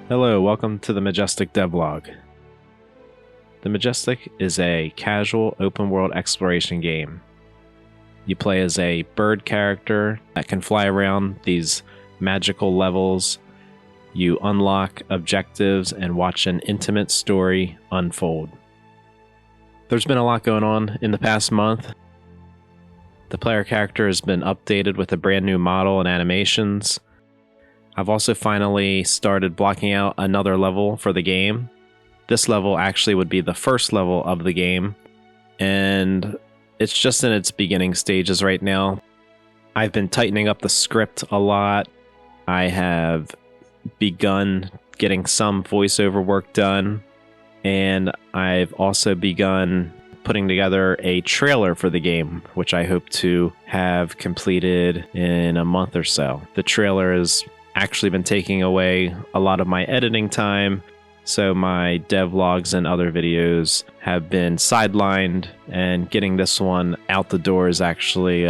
Hello, welcome to the Majestic Devlog. The Majestic is a casual open-world exploration game. You play as a bird character that can fly around these magical levels. You unlock objectives and watch an intimate story unfold. There's been a lot going on in the past month. The player character has been updated with a brand new model and animations. I've also finally started blocking out another level for the game. This level actually would be the first level of the game, and it's just in its beginning stages right now. I've been tightening up the script a lot. I have begun getting some voiceover work done, and I've also begun putting together a trailer for the game, which I hope to have completed in a month or so. The trailer is actually been taking away a lot of my editing time, so my devlogs and other videos have been sidelined, and getting this one out the door has actually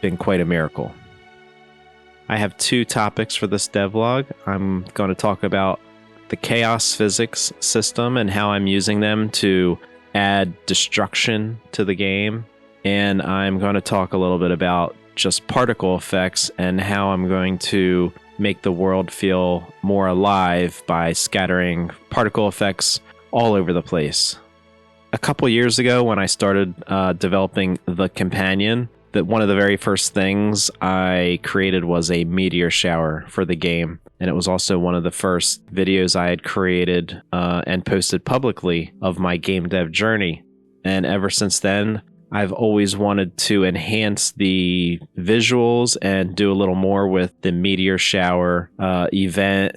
been quite a miracle. I have two topics for this devlog. I'm going to talk about the chaos physics system and how I'm using them to add destruction to the game, and I'm going to talk a little bit about just particle effects and how I'm going to make the world feel more alive by scattering particle effects all over the place. A couple years ago, when I started developing the companion, that one of the very first things I created was a meteor shower for the game, and it was also one of the first videos I had created and posted publicly of my game dev journey. And ever since then, I've always wanted to enhance the visuals and do a little more with the meteor shower event.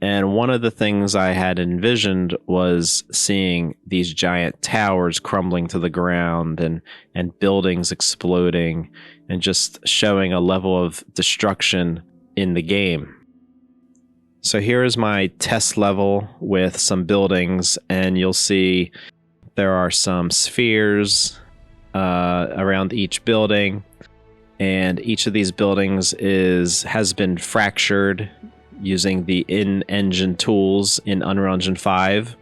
And one of the things I had envisioned was seeing these giant towers crumbling to the ground and buildings exploding and just showing a level of destruction in the game. So here is my test level with some buildings, and you'll see there are some spheres around each building, and each of these buildings has been fractured using the in-engine tools in Unreal Engine 5.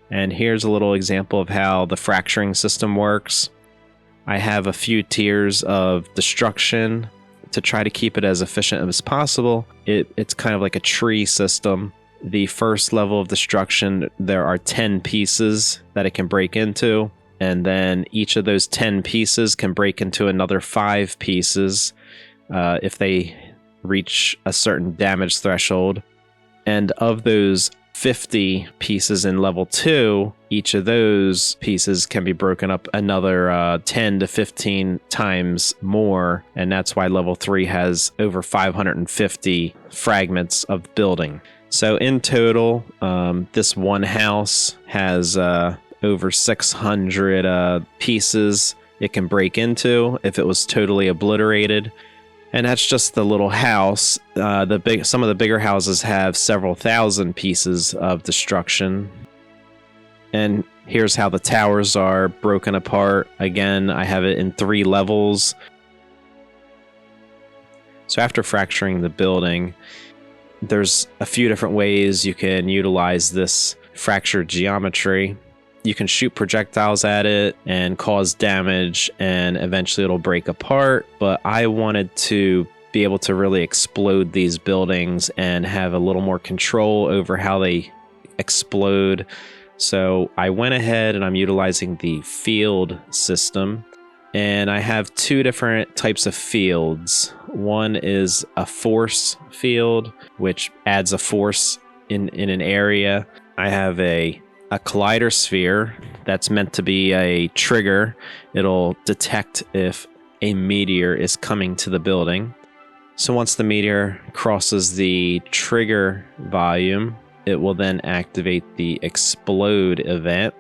And here's a little example of how the fracturing system works. I have a few tiers of destruction to try to keep it as efficient as possible. It's kind of like a tree system. The first level of destruction, there are 10 pieces that it can break into, and then each of those 10 pieces can break into another 5 pieces if they reach a certain damage threshold. And of those 50 pieces in level 2, each of those pieces can be broken up another 10 to 15 times more, and that's why level 3 has over 550 fragments of building. So in total, this one house has over 600 pieces it can break into if it was totally obliterated. And that's just the little house. Some of the bigger houses have several thousand pieces of destruction. And here's how the towers are broken apart. Again, I have it in 3 levels. So after fracturing the building, there's a few different ways you can utilize this fractured geometry. You can shoot projectiles at it and cause damage, and eventually it'll break apart. But I wanted to be able to really explode these buildings and have a little more control over how they explode. So I went ahead and I'm utilizing the field system. And I have 2 different types of fields. One is a force field, which adds a force in an area. I have a collider sphere that's meant to be a trigger. It'll detect if a meteor is coming to the building. So once the meteor crosses the trigger volume, it will then activate the explode event,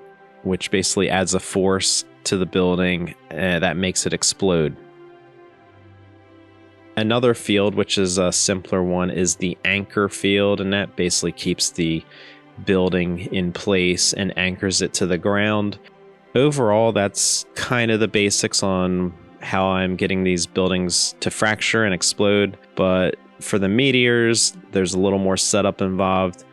which basically adds a force to the building that makes it explode. Another field, which is a simpler one, is the anchor field, and that basically keeps the building in place and anchors it to the ground. Overall, that's kind of the basics on how I'm getting these buildings to fracture and explode, but For the meteors, there's a little more setup involved.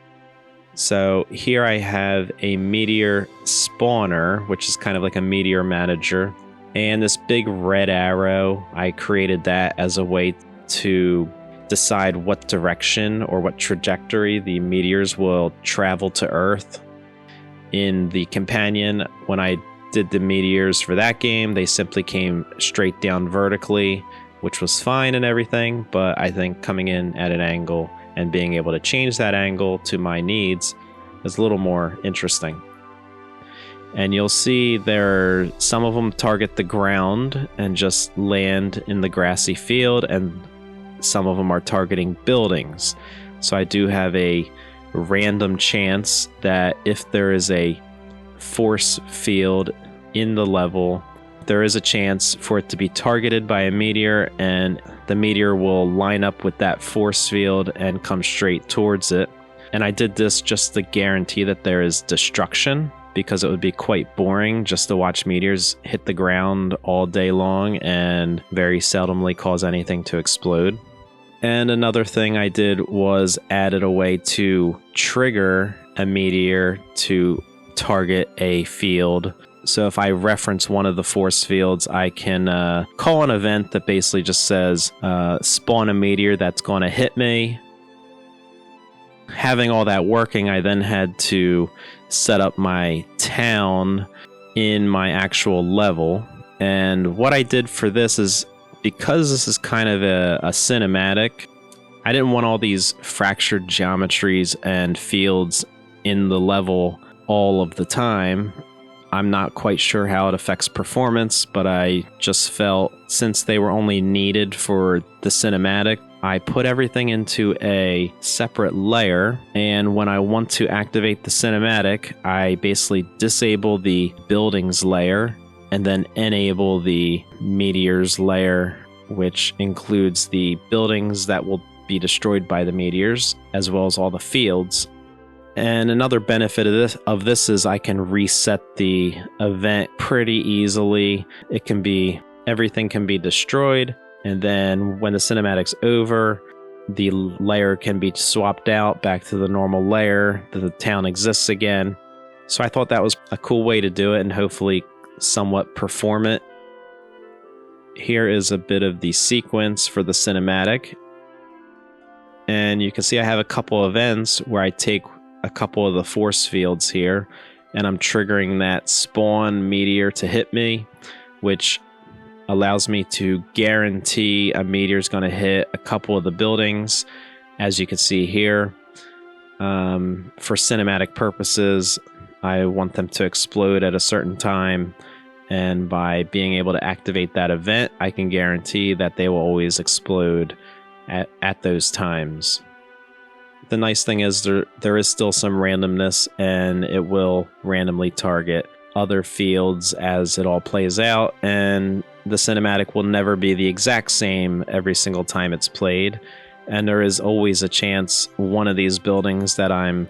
So here I have a meteor spawner, which is kind of like a meteor manager. And this big red arrow, I created that as a way to decide what direction or what trajectory the meteors will travel to Earth. In the companion, when I did the meteors for that game, they simply came straight down vertically, which was fine and everything, but I think coming in at an angle and being able to change that angle to my needs is a little more interesting. And you'll see some of them target the ground and just land in the grassy field, and some of them are targeting buildings. So I do have a random chance that if there is a force field in the level, there is a chance for it to be targeted by a meteor, and the meteor will line up with that force field and come straight towards it. And I did this just to guarantee that there is destruction, because it would be quite boring just to watch meteors hit the ground all day long and very seldomly cause anything to explode. And another thing I did was added a way to trigger a meteor to target a field. So if I reference one of the force fields, I can call an event that basically just says, spawn a meteor that's going to hit me. Having all that working, I then had to set up my town in my actual level. And what I did for this is, because this is kind of a cinematic, I didn't want all these fractured geometries and fields in the level all of the time. I'm not quite sure how it affects performance, but I just felt since they were only needed for the cinematic, I put everything into a separate layer, and when I want to activate the cinematic, I basically disable the buildings layer and then enable the meteors layer, which includes the buildings that will be destroyed by the meteors, as well as all the fields. And another benefit of this is I can reset the event pretty easily. Everything can be destroyed, and then when the cinematic's over, the layer can be swapped out back to the normal layer, the town exists again. So I thought that was a cool way to do it and hopefully somewhat perform it. Here is a bit of the sequence for the cinematic. And you can see I have a couple events where I take a couple of the force fields here, and I'm triggering that spawn meteor to hit me, which allows me to guarantee a meteor is going to hit a couple of the buildings, as you can see here. For cinematic purposes, I want them to explode at a certain time, and by being able to activate that event, I can guarantee that they will always explode at those times. The nice thing is there is still some randomness, and it will randomly target other fields as it all plays out, and the cinematic will never be the exact same every single time it's played, and there is always a chance one of these buildings that I'm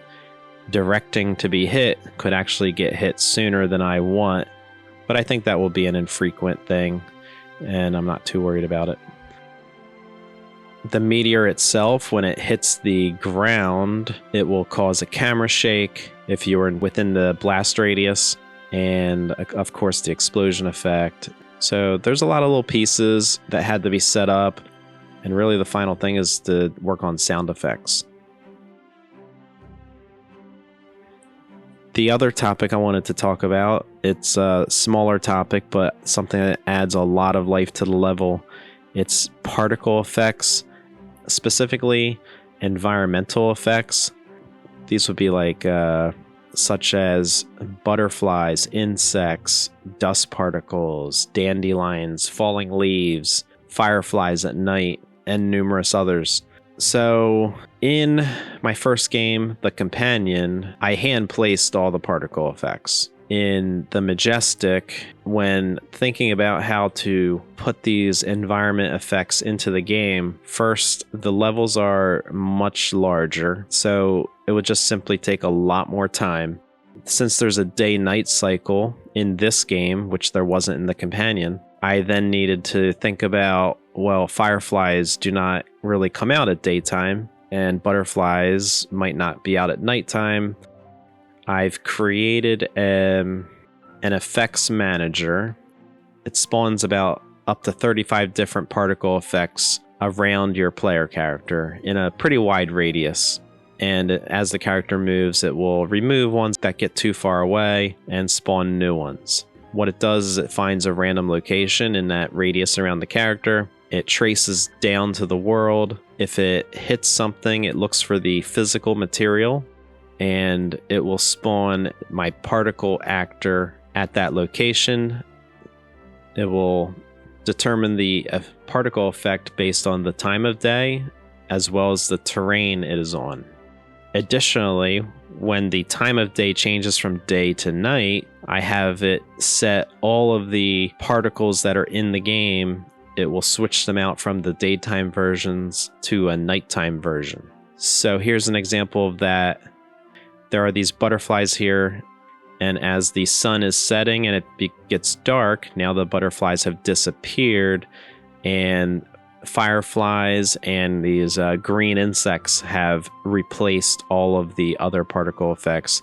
directing to be hit could actually get hit sooner than I want, but I think that will be an infrequent thing, and I'm not too worried about it. The meteor itself, when it hits the ground, it will cause a camera shake if you are within the blast radius, and of course the explosion effect. So there's a lot of little pieces that had to be set up, and really the final thing is to work on sound effects. The other topic I wanted to talk about, it's a smaller topic, but something that adds a lot of life to the level. It's particle effects, specifically environmental effects. These would be like such as butterflies, insects, dust particles, dandelions, falling leaves, fireflies at night, and numerous others. So in my first game, The Companion, I hand placed all the particle effects. In the Majestic, when thinking about how to put these environment effects into the game, first, the levels are much larger, so it would just simply take a lot more time. Since there's a day-night cycle in this game, which there wasn't in the Companion, I then needed to think about, well, fireflies do not really come out at daytime, and butterflies might not be out at nighttime. I've created an effects manager. It spawns about up to 35 different particle effects around your player character in a pretty wide radius. And as the character moves, it will remove ones that get too far away and spawn new ones. What it does is it finds a random location in that radius around the character. It traces down to the world. If it hits something, it looks for the physical material, and it will spawn my particle actor at that location. It will determine the particle effect based on the time of day, as well as the terrain it is on. Additionally, when the time of day changes from day to night, I have it set all of the particles that are in the game. It will switch them out from the daytime versions to a nighttime version. So here's an example of that. There are these butterflies here, and as the sun is setting and it gets dark, now the butterflies have disappeared, and fireflies and these green insects have replaced all of the other particle effects.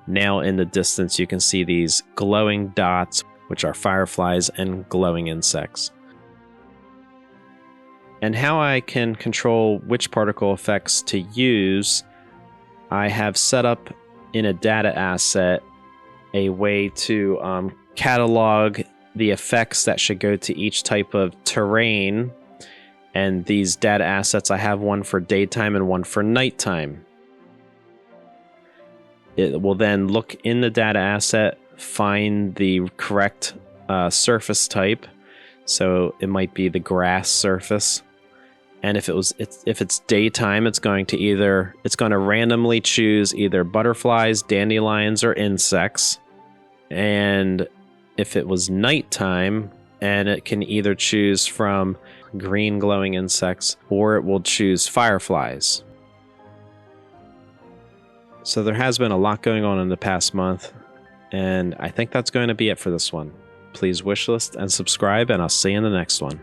Now in the distance you can see these glowing dots, which are fireflies and glowing insects. And how I can control which particle effects to use, I have set up in a data asset a way to catalog the effects that should go to each type of terrain. And these data assets, I have one for daytime and one for nighttime. It will then look in the data asset, find the correct surface type. So it might be the grass surface. And if it's daytime, it's going to randomly choose either butterflies, dandelions, or insects. And if it was nighttime, and it can either choose from green glowing insects, or it will choose fireflies. So there has been a lot going on in the past month, and I think that's going to be it for this one. Please wishlist and subscribe, and I'll see you in the next one.